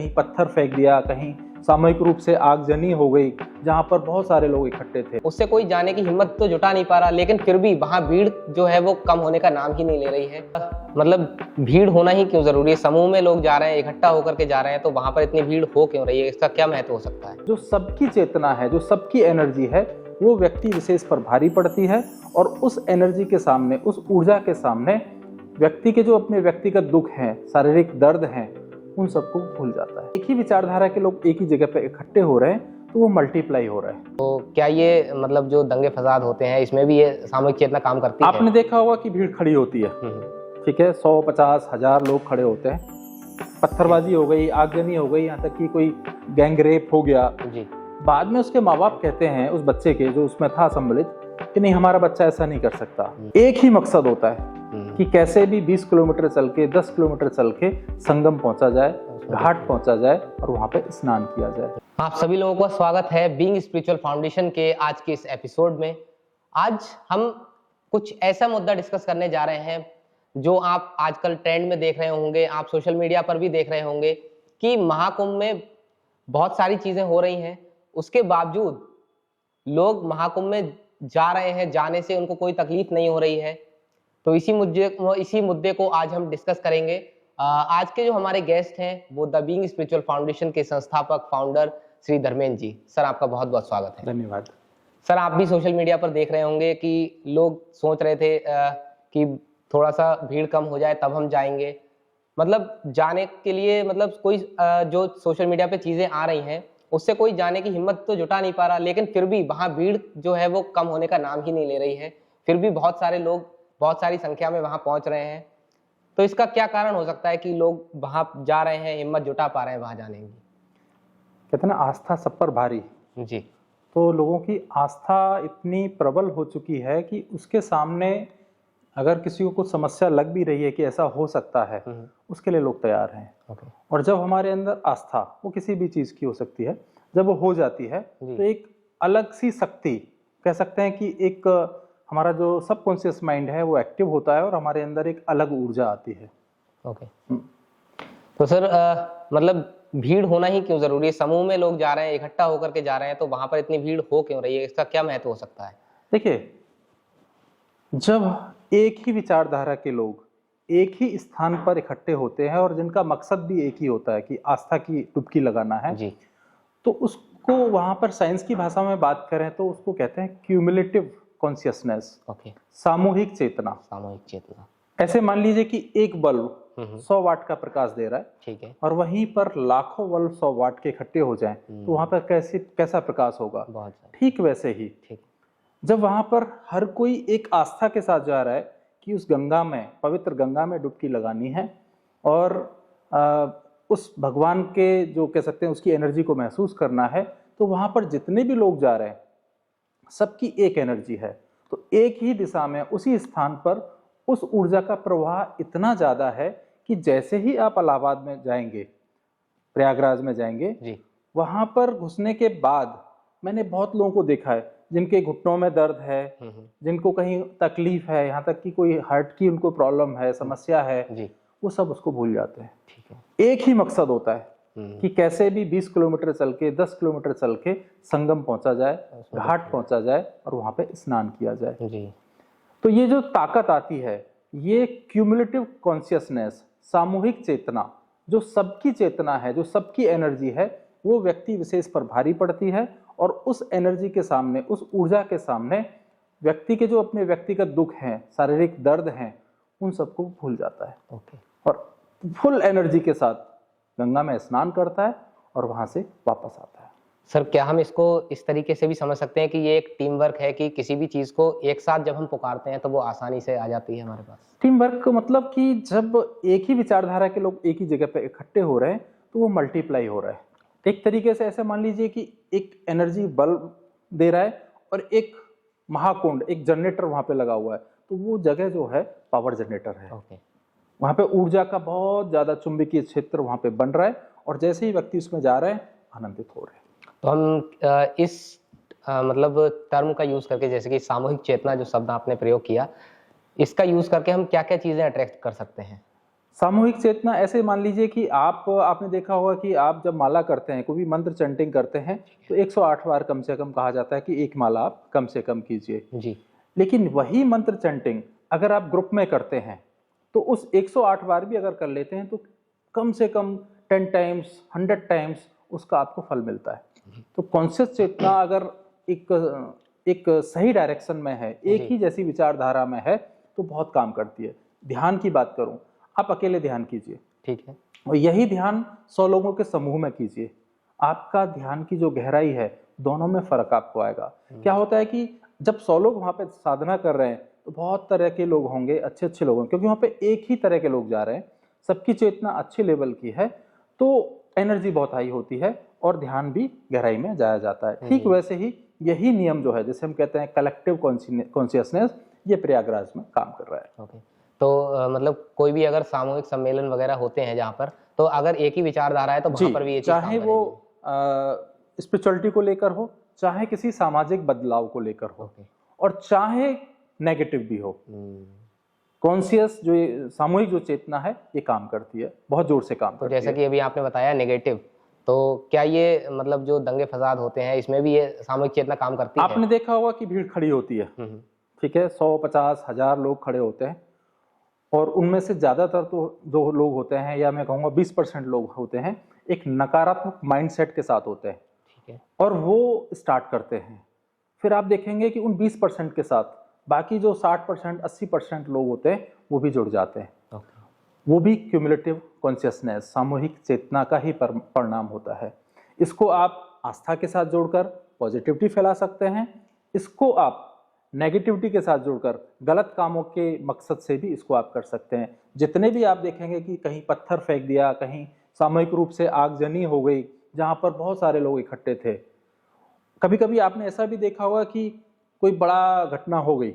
कहीं पत्थर फेंक दिया, कहीं सामूहिक रूप से आगजनी हो गई जहां पर बहुत सारे लोग इकट्ठे थे। उससे कोई जाने की हिम्मत तो जुटा नहीं पा रहा, लेकिन फिर भी वहाँ भीड़ जो है वो कम होने का नाम ही नहीं ले रही है। मतलब भीड़ होना ही क्यों जरूरी है? समूह में लोग जा रहे हैं, इकट्ठा होकर के जा रहे हैं, तो वहां पर इतनी भीड़ हो क्यों रही है? इसका क्या महत्व हो सकता है? जो सबकी चेतना है, जो सबकी एनर्जी है, वो व्यक्ति विशेष पर भारी पड़ती है और उस एनर्जी के सामने, उस ऊर्जा के सामने व्यक्ति के जो अपने व्यक्तिगत दुख हैं, शारीरिक दर्द हैं, उन सबको भूल जाता है। एक ही विचारधारा के लोग एक ही जगह पर इकट्ठे हो रहे हैं तो वो मल्टीप्लाई हो रहा है। तो क्या ये मतलब जो दंगे फसाद होते हैं इसमें भी ये सामूहिक चेतना काम करती है? आपने देखा होगा कि भीड़ खड़ी होती है, ठीक है, 100, 50, 1000 लोग खड़े होते हैं, पत्थरबाजी हो गई, आगजनी हो गई, यहाँ तक कि कोई गैंग रेप हो गया जी। बाद में उसके माँ बाप कहते हैं उस बच्चे के जो उसमें था सम्मिलित कि नहीं, हमारा बच्चा ऐसा नहीं कर सकता। एक ही मकसद होता है कि कैसे भी 20 किलोमीटर चल के, 10 किलोमीटर चल के संगम पहुंचा जाए, घाट पहुंचा जाए और वहां पे स्नान किया जाए। आप सभी लोगों का स्वागत है बीइंग स्पिरिचुअल फाउंडेशन के आज के इस एपिसोड में। आज हम कुछ ऐसा मुद्दा डिस्कस करने जा रहे हैं जो आप आजकल ट्रेंड में देख रहे होंगे, आप सोशल मीडिया पर भी देख रहे होंगे कि महाकुंभ में बहुत सारी चीजें हो रही हैं, उसके बावजूद लोग महाकुंभ में जा रहे हैं, जाने से उनको कोई तकलीफ नहीं हो रही है। तो इसी मुद्दे को आज हम डिस्कस करेंगे। आज के जो हमारे गेस्ट हैं वो द बीइंग स्पिरिचुअल फाउंडेशन के संस्थापक फाउंडर श्री धर्मेंद्र जी। सर, आपका बहुत बहुत स्वागत है। धन्यवाद। सर, आप भी सोशल मीडिया पर देख रहे होंगे कि लोग सोच रहे थे कि थोड़ा सा भीड़ कम हो जाए तब हम जाएंगे। मतलब जाने के लिए मतलब कोई जो सोशल मीडिया पे चीजें आ रही हैं उससे कोई जाने की हिम्मत तो जुटा नहीं पा रहा, लेकिन फिर भी वहाँ भीड़ जो है वो कम होने का नाम ही नहीं ले रही है। फिर भी बहुत सारे लोग बहुत सारी संख्या में वहाँ पहुँच रहे हैं। तो इसका क्या कारण हो सकता है कि लोग वहाँ जा रहे हैं, हिम्मत जुटा पा रहे हैं वहाँ जाने की? कहते ना, आस्था सब पर भारी जी। तो लोगों की आस्था इतनी प्रबल हो चुकी है कि उसके सामने अगर किसी को कुछ समस्या लग भी रही है कि ऐसा हो सकता है, उसके लिए लोग तैयार हैं। और जब हमारे अंदर आस्था, वो किसी भी चीज की हो सकती है, जब वो हो जाती है तो एक अलग सी शक्ति, कह सकते हैं कि एक हमारा जो सबकॉन्शियस माइंड है वो एक्टिव होता है और हमारे अंदर एक अलग ऊर्जा आती है। ओके। तो सर मतलब भीड़ होना ही क्यों जरूरी है? समूह में लोग जा रहे हैं, इकट्ठा होकर के जा रहे हैं, तो वहां पर इतनी भीड़ हो क्यों रही है? इसका क्या महत्व हो सकता है? देखिए, जब एक ही विचारधारा के लोग एक ही स्थान पर इकट्ठे होते हैं और जिनका मकसद भी एक ही होता है कि आस्था की डुबकी लगाना है जी, तो उसको वहां पर साइंस की भाषा में बात करें तो उसको कहते हैं क्यूमुलेटिव कॉन्शियसनेस। ओके। सामूहिक चेतना। सामूहिक चेतना। ऐसे मान लीजिए कि एक बल्ब 100 वाट का प्रकाश दे रहा है, ठीक है, और वहीं पर लाखों बल्ब 100 वाट के इकट्ठे हो जाएं तो वहां पर कैसा प्रकाश होगा? ठीक वैसे ही ठीक जब वहां पर हर कोई एक आस्था के साथ जा रहा है कि उस गंगा में, पवित्र गंगा में डुबकी लगानी है और उस भगवान के, जो कह सकते हैं, उसकी एनर्जी को महसूस करना है, तो वहां पर जितने भी लोग जा रहे हैं सबकी एक एनर्जी है। तो एक ही दिशा में उसी स्थान पर उस ऊर्जा का प्रवाह इतना ज्यादा है कि जैसे ही आप इलाहाबाद में जाएंगे, प्रयागराज में जाएंगे जी, वहां पर घुसने के बाद मैंने बहुत लोगों को देखा है जिनके घुटनों में दर्द है, जिनको कहीं तकलीफ है, यहाँ तक कि कोई हार्ट की उनको प्रॉब्लम है, समस्या है जी, वो सब उसको भूल जाते हैं। ठीक है। एक ही मकसद होता है कि कैसे भी 20 किलोमीटर चल के, 10 किलोमीटर चल के संगम पहुंचा जाए, घाट पहुंचा जाए और वहां पे स्नान किया जाए जी। तो ये जो ताकत आती है, ये क्यूमुलेटिव कॉन्शियसनेस, सामूहिक चेतना, जो सबकी चेतना है, जो सबकी एनर्जी है, वो व्यक्ति विशेष पर भारी पड़ती है और उस एनर्जी के सामने, उस ऊर्जा के सामने व्यक्ति के जो अपने व्यक्तिगत दुख हैं, शारीरिक दर्द हैं, उन सबको भूल जाता है। ओके। और फुल एनर्जी के साथ गंगा में स्नान करता है और वहां से वापस आता है। सर, क्या हम इसको इस तरीके से भी समझ सकते हैं कि ये एक टीम वर्क है कि किसी भी चीज को एक साथ जब हम पुकारते हैं तो वो आसानी से आ जाती है हमारे पास? टीम वर्क का मतलब कि जब एक ही विचारधारा के लोग एक ही जगह पे इकट्ठे हो रहे हैं तो वो मल्टीप्लाई हो रहा है। एक तरीके से ऐसे मान लीजिए कि एक एनर्जी बल्ब दे रहा है और एक महाकुंड, एक जनरेटर वहां पे लगा हुआ है, तो वो जगह जो है पावर जनरेटर है। ओके। वहां पे ऊर्जा का बहुत ज्यादा चुंबकीय क्षेत्र वहां पे बन रहा है और जैसे ही व्यक्ति उसमें जा रहे हैं आनंदित हो रहे हैं। तो हम इस मतलब टर्म का यूज करके, जैसे कि सामूहिक चेतना जो शब्द आपने प्रयोग किया, इसका यूज करके हम क्या क्या चीजें अट्रैक्ट कर सकते हैं? सामूहिक चेतना ऐसे मान लीजिए कि आपने देखा होगा कि आप जब माला करते हैं, कोई भी मंत्र चैंटिंग करते हैं, तो 108 बार कम से कम कहा जाता है कि एक माला आप कम से कम कीजिए जी। लेकिन वही मंत्र चैंटिंग अगर आप ग्रुप में करते हैं तो उस 108 बार भी अगर कर लेते हैं तो कम से कम 10 टाइम्स 100 टाइम्स उसका आपको फल मिलता है। तो कॉन्शियस चेतना अगर एक सही डायरेक्शन में है, एक ही जैसी विचारधारा में है, तो बहुत काम करती है। ध्यान की बात करूं, आप अकेले ध्यान कीजिए, ठीक है, और यही ध्यान 100 लोगों के समूह में कीजिए, आपका ध्यान की जो गहराई है दोनों में फर्क आपको आएगा। क्या होता है कि जब 100 लोग वहां पे साधना कर रहे हैं तो बहुत तरह के लोग होंगे, अच्छे अच्छे लोग होंगे, क्योंकि वहां पे एक ही तरह के लोग जा रहे हैं, सबकी चेतना अच्छे लेवल की है, तो एनर्जी बहुत हाई होती है और ध्यान भी गहराई में जाया जाता है। ठीक वैसे ही यही नियम जो है, जैसे हम कहते हैं कलेक्टिव कॉन्शियसनेस, ये प्रयागराज में काम कर रहा है। ओके। तो मतलब कोई भी अगर सामूहिक सम्मेलन वगैरह होते हैं जहाँ पर, तो अगर एक ही विचारधारा है तो वहां पर भी ये चीज चाहे वो स्पिरिचुअलिटी को लेकर हो, चाहे किसी सामाजिक बदलाव को लेकर हो, और चाहे नेगेटिव भी हो, कॉन्शियस जो सामूहिक जो चेतना है ये काम करती है, बहुत जोर से काम करती है। जैसा कि अभी आपने बताया नेगेटिव, तो क्या ये मतलब जो दंगे फसाद होते हैं इसमें भी ये सामूहिक चेतना काम करती है? आपने देखा होगा कि भीड़ खड़ी होती है, ठीक है, 100, 50, 1000 लोग खड़े होते हैं, और उनमें से ज्यादातर तो जो लोग होते हैं, या मैं कहूँगा 20% लोग होते हैं, एक नकारात्मक माइंडसेट के साथ होते हैं, ठीक है, और वो स्टार्ट करते हैं। फिर आप देखेंगे कि उन 20% के साथ बाकी जो 60%, 80% लोग होते हैं वो भी जुड़ जाते हैं। वो भी क्यूमुलेटिव कॉन्शियसनेस, सामूहिक चेतना का ही परिणाम होता है। इसको आप आस्था के साथ जोड़कर पॉजिटिविटी फैला सकते हैं, इसको आप नेगेटिविटी के साथ जोड़कर गलत कामों के मकसद से भी इसको आप कर सकते हैं। जितने भी आप देखेंगे कि कहीं पत्थर फेंक दिया, कहीं सामूहिक रूप से आगजनी हो गई जहां पर बहुत सारे लोग इकट्ठे थे, कभी कभी आपने ऐसा भी देखा होगा कि कोई बड़ा घटना हो गई,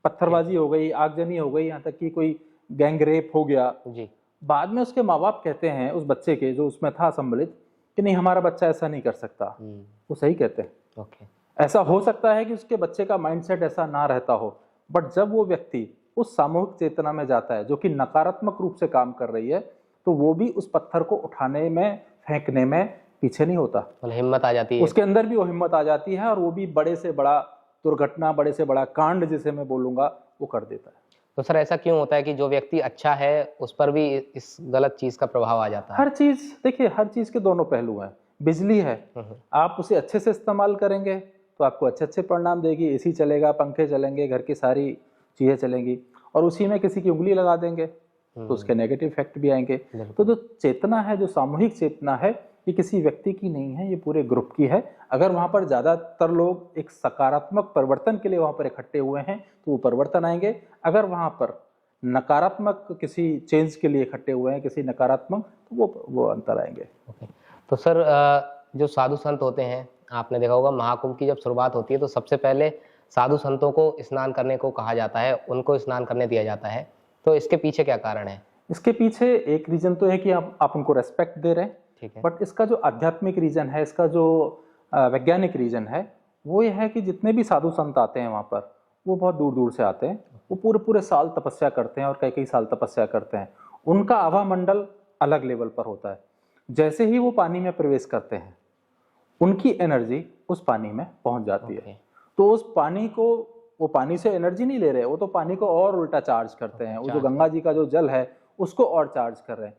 पत्थरबाजी हो गई, आगजनी हो गई, यहाँ तक कि कोई गैंग रेप हो गया जी। बाद में उसके माँ बाप कहते हैं उस बच्चे के जो उसमें था सम्मिलित कि नहीं, हमारा बच्चा ऐसा नहीं कर सकता। वो सही कहते हैं। ओके। ऐसा हो सकता है कि उसके बच्चे का माइंडसेट ऐसा ना रहता हो, बट जब वो व्यक्ति उस सामूहिक चेतना में जाता है जो कि नकारात्मक रूप से काम कर रही है, तो वो भी उस पत्थर को उठाने में, फेंकने में पीछे नहीं होता, मतलब हिम्मत आ जाती है, उसके अंदर भी वो हिम्मत आ जाती है, और वो भी बड़े से बड़ा दुर्घटना, बड़े से बड़ा कांड जिसे मैं बोलूंगा, वो कर देता है। तो सर ऐसा क्यों होता है कि जो व्यक्ति अच्छा है उस पर भी इस गलत चीज का प्रभाव आ जाता है? हर चीज देखिए, हर चीज के दोनों पहलू हैं। बिजली है, आप उसे अच्छे से इस्तेमाल करेंगे तो आपको अच्छे अच्छे परिणाम देगी, एसी चलेगा, पंखे चलेंगे, घर की सारी चीजें चलेंगी, और उसी में किसी की उंगली लगा देंगे तो उसके नेगेटिव इफेक्ट भी आएंगे। तो जो चेतना है, जो सामूहिक चेतना है, ये किसी व्यक्ति की नहीं है, ये पूरे ग्रुप की है। अगर वहां पर ज्यादातर लोग एक सकारात्मक परिवर्तन के लिए वहां पर इकट्ठे हुए हैं तो वो परिवर्तन आएंगे। अगर वहां पर नकारात्मक किसी चेंज के लिए इकट्ठे हुए हैं, किसी नकारात्मक, तो वो अंतर आएंगे। तो सर जो साधु संत होते हैं, आपने देखा होगा महाकुंभ की जब शुरुआत होती है तो सबसे पहले साधु संतों को स्नान करने को कहा जाता है, उनको स्नान करने दिया जाता है। तो इसके पीछे क्या कारण है? इसके पीछे एक रीजन तो है कि आप उनको रेस्पेक्ट दे रहे हैं, ठीक है, बट इसका जो आध्यात्मिक रीजन है, इसका जो वैज्ञानिक रीजन है, वो ये है कि जितने भी साधु संत आते हैं वहां पर, वो बहुत दूर दूर से आते हैं, वो पूरे पूरे साल तपस्या करते हैं और कई कई साल तपस्या करते हैं। उनका आभा मंडल अलग लेवल पर होता है। जैसे ही वो पानी में प्रवेश करते हैं, उनकी एनर्जी उस पानी में पहुंच जाती है। तो उस पानी को, वो पानी से एनर्जी नहीं ले रहे, वो तो पानी को और उल्टा चार्ज करते हैं। वो जो गंगा जी का जो जल है उसको और चार्ज कर रहे हैं।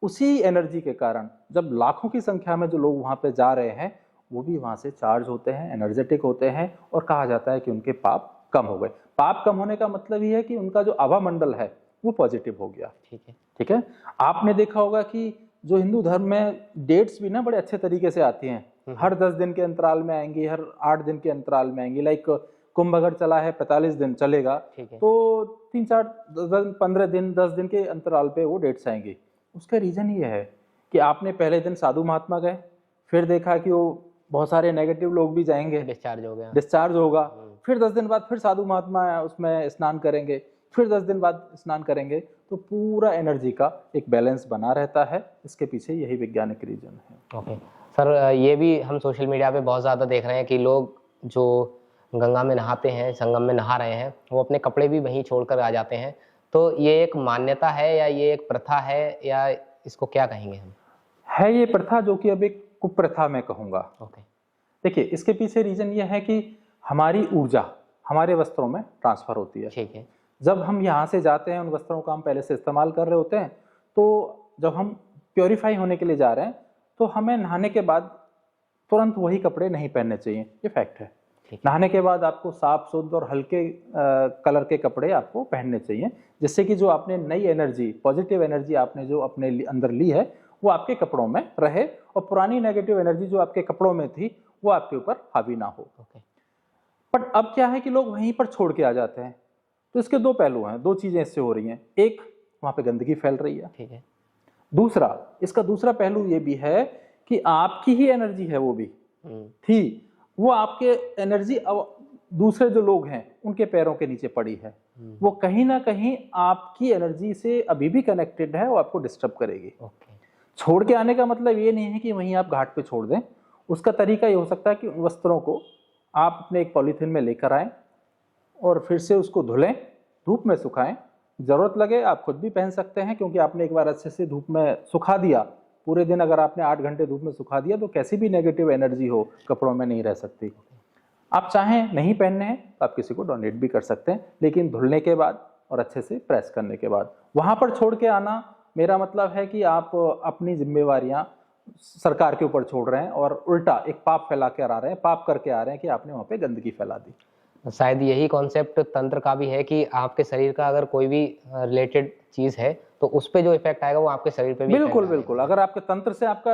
उसी एनर्जी के कारण जब लाखों की संख्या में जो लोग वहां पे जा रहे हैं, वो भी वहां से चार्ज होते हैं, एनर्जेटिक होते हैं, और कहा जाता है कि उनके पाप कम हो गए। पाप कम होने का मतलब ये है कि उनका जो आभा मंडल है वो पॉजिटिव हो गया। ठीक है। आपने देखा होगा कि जो हिंदू धर्म में डेट्स भी ना बड़े अच्छे तरीके से आती हैं, हर 10 दिन के अंतराल में आएंगी, हर 8 दिन के अंतराल में आएंगी। लाइक कुंभ अगर चला है 45 दिन चलेगा, तो 3, 4, 15 दिन, 10 दिन के अंतराल पे वो डेट्स आएंगी। उसका रीजन ये है कि आपने पहले दिन साधु महात्मा गए, फिर देखा कि वो बहुत सारे नेगेटिव लोग भी जाएंगे, डिस्चार्ज होगा, फिर 10 दिन बाद फिर साधु महात्मा उसमें स्नान करेंगे, फिर 10 दिन बाद स्नान करेंगे, तो पूरा एनर्जी का एक बैलेंस बना रहता है। इसके पीछे यही वैज्ञानिक रीजन है। ओके सर, ये भी हम सोशल मीडिया पे बहुत ज़्यादा देख रहे हैं कि लोग जो गंगा में नहाते हैं, संगम में नहा रहे हैं, वो अपने कपड़े भी वहीं छोड़कर आ जाते हैं। तो ये एक मान्यता है या ये एक प्रथा है या इसको क्या कहेंगे हम? है ये प्रथा, जो कि अब एक कुप्रथा मैं कहूंगा। ओके। देखिए, इसके पीछे रीजन ये है कि हमारी ऊर्जा हमारे वस्त्रों में ट्रांसफर होती है। ठीक है। जब हम यहाँ से जाते हैं, उन वस्त्रों का हम पहले से इस्तेमाल कर रहे होते हैं, तो जब हम प्योरीफाई होने के लिए जा रहे हैं तो हमें नहाने के बाद तुरंत वही कपड़े नहीं पहनने चाहिए, ये फैक्ट है। नहाने के बाद आपको साफ शुद्ध और हल्के कलर के कपड़े आपको पहनने चाहिए, जिससे कि जो आपने नई एनर्जी, पॉजिटिव एनर्जी आपने जो अपने अंदर ली है वो आपके कपड़ों में रहे, और पुरानी नेगेटिव एनर्जी जो आपके कपड़ों में थी वो आपके ऊपर हावी ना हो। बट अब क्या है कि लोग वहीं पर छोड़ के आ जाते हैं, तो इसके दो पहलू हैं, दो चीजें इससे हो रही हैं। एक, वहां पे गंदगी फैल रही है। ठीक है। दूसरा, इसका दूसरा पहलू ये भी है कि आपकी ही एनर्जी है वो भी थी, वो आपके एनर्जी अब दूसरे जो लोग हैं उनके पैरों के नीचे पड़ी है, वो कहीं ना कहीं आपकी एनर्जी से अभी भी कनेक्टेड है, वो आपको डिस्टर्ब करेगी। छोड़ के आने का मतलब ये नहीं है कि वहीं आप घाट पे छोड़ दें। उसका तरीका ये हो सकता है कि उन वस्त्रों को आप अपने एक पॉलीथीन में लेकर आएं और फिर से उसको धुलें, धूप में सुखाएं। जरूरत लगे आप खुद भी पहन सकते हैं, क्योंकि आपने एक बार अच्छे से धूप में सुखा दिया, पूरे दिन अगर आपने 8 घंटे धूप में सुखा दिया तो कैसी भी नेगेटिव एनर्जी हो कपड़ों में नहीं रह सकती। आप चाहें नहीं पहनने हैं तो आप किसी को डोनेट भी कर सकते हैं, लेकिन धुलने के बाद और अच्छे से प्रेस करने के बाद। वहां पर छोड़ के आना, मेरा मतलब है कि आप अपनी जिम्मेवारियां सरकार के ऊपर छोड़ रहे हैं और उल्टा एक पाप फैला के आ रहे हैं, पाप करके आ रहे हैं कि आपने वहां पे गंदगी फैला दी। शायद यही कॉन्सेप्ट तंत्र का भी है कि आपके शरीर का अगर कोई भी रिलेटेड चीज है तो उस पे जो इफेक्ट आएगा वो आपके शरीर पे भी बिल्कुल बिल्कुल। अगर आपके तंत्र से आपका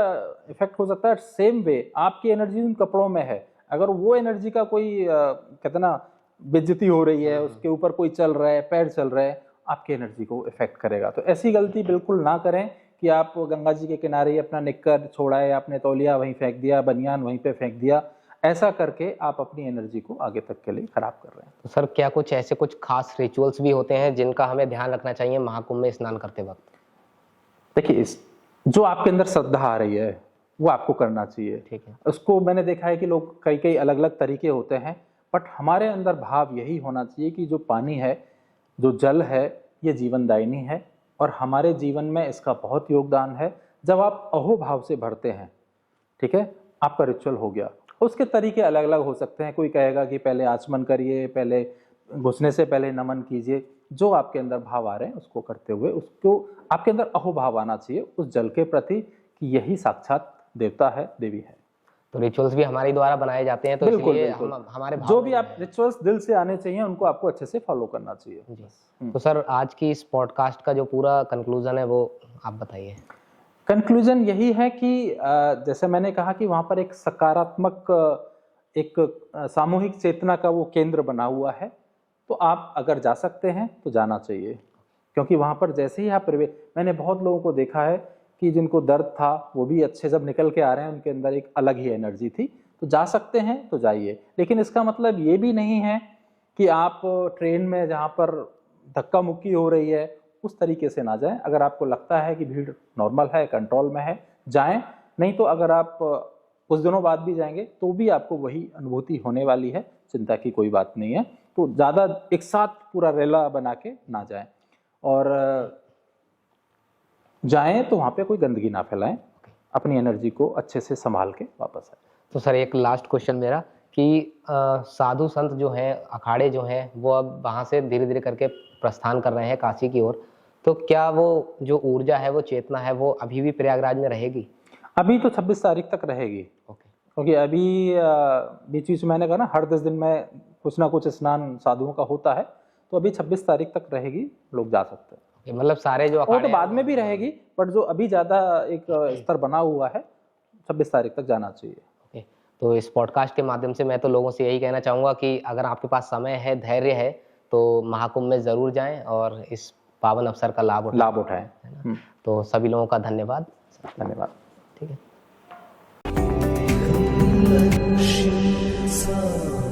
इफेक्ट हो सकता है, सेम वे आपकी एनर्जी उन कपड़ों में है, अगर वो एनर्जी का कोई कहते ना बेइज्जती हो रही है, उसके ऊपर कोई चल रहा है, पैर चल रहा है, आपकी एनर्जी को इफेक्ट करेगा। तो ऐसी गलती बिल्कुल ना करें कि आप गंगा जी के किनारे अपना निक्कर छोड़ा है, आपने तौलिया वहीं फेंक दिया, बनियान वहीं पे फेंक दिया, ऐसा करके आप अपनी एनर्जी को आगे तक के लिए खराब कर रहे हैं। तो सर, क्या कुछ ऐसे कुछ खास रिचुअल्स भी होते हैं जिनका हमें ध्यान रखना चाहिए महाकुंभ में स्नान करते वक्त? देखिए, इस जो आपके अंदर श्रद्धा आ रही है वो आपको करना चाहिए। ठीक है। उसको मैंने देखा है कि लोग कई कई अलग अलग तरीके होते हैं, बट हमारे अंदर भाव यही होना चाहिए कि जो पानी है, जो जल है, ये जीवनदायिनी है और हमारे जीवन में इसका बहुत योगदान है। जब आप अहोभाव से भरते हैं, ठीक है, आपका रिचुअल हो गया। उसके तरीके अलग अलग हो सकते हैं। कोई कहेगा कि पहले आचमन करिए, पहले घुसने से पहले नमन कीजिए। जो आपके अंदर भाव आ रहे हैं उसको करते हुए, उसको आपके अंदर अहोभाव आना चाहिए उस जल के प्रति कि यही साक्षात देवता है, देवी है। तो रिचुअल्स भी हमारे द्वारा बनाए जाते हैं, तो बिल्कुल, इसलिए बिल्कुल। हमारे जो भी आप रिचुअल्स दिल से आने चाहिए उनको आपको अच्छे से फॉलो करना चाहिए। तो सर, आज की इस पॉडकास्ट का जो पूरा कंक्लूजन है वो आप बताइए। कंक्लूजन यही है कि जैसे मैंने कहा कि वहां पर एक सकारात्मक, एक सामूहिक चेतना का वो केंद्र बना हुआ है, तो आप अगर जा सकते हैं तो जाना चाहिए। क्योंकि वहां पर जैसे ही आप मैंने बहुत लोगों को देखा है कि जिनको दर्द था वो भी अच्छे जब निकल के आ रहे हैं, उनके अंदर एक अलग ही एनर्जी थी। तो जा सकते हैं तो जाइए, लेकिन इसका मतलब ये भी नहीं है कि आप ट्रेन में जहाँ पर धक्का मुक्की हो रही है उस तरीके से ना जाएं। अगर आपको लगता है कि भीड़ नॉर्मल है, कंट्रोल में है, जाएं। नहीं तो अगर आप कुछ दिनों बाद भी जाएंगे तो भी आपको वही अनुभूति होने वाली है, चिंता की कोई बात नहीं है। तो ज़्यादा एक साथ पूरा रेला बना के ना जाएं, और जाएं तो वहाँ पे कोई गंदगी ना फैलाएं, अपनी एनर्जी को अच्छे से संभाल के वापस आए। तो सर, एक लास्ट क्वेश्चन मेरा कि साधु संत जो हैं, अखाड़े जो हैं, वो अब वहाँ से धीरे धीरे करके प्रस्थान कर रहे हैं काशी की ओर, तो क्या वो जो ऊर्जा है, वो चेतना है, वो अभी भी प्रयागराज में रहेगी? अभी तो 26 तारीख तक रहेगी। क्योंकि अभी बीच बीच मैंने कहा ना, हर 10 दिन में कुछ ना कुछ स्नान साधुओं का होता है, तो अभी 26 तारीख तक रहेगी, लोग जा सकते हैं। मतलब सारे जो वो तो बाद में भी रहेगी, बट जो अभी ज्यादा एक स्तर बना हुआ है, 26 तारीख तक जाना चाहिए। तो इस पॉडकास्ट के माध्यम से मैं तो लोगों से यही कहना चाहूंगा कि अगर आपके पास समय है, धैर्य है, तो महाकुंभ में जरूर जाएं और इस पावन अवसर का लाभ उठाएं। तो सभी लोगों का धन्यवाद। ठीक है। ठीक है।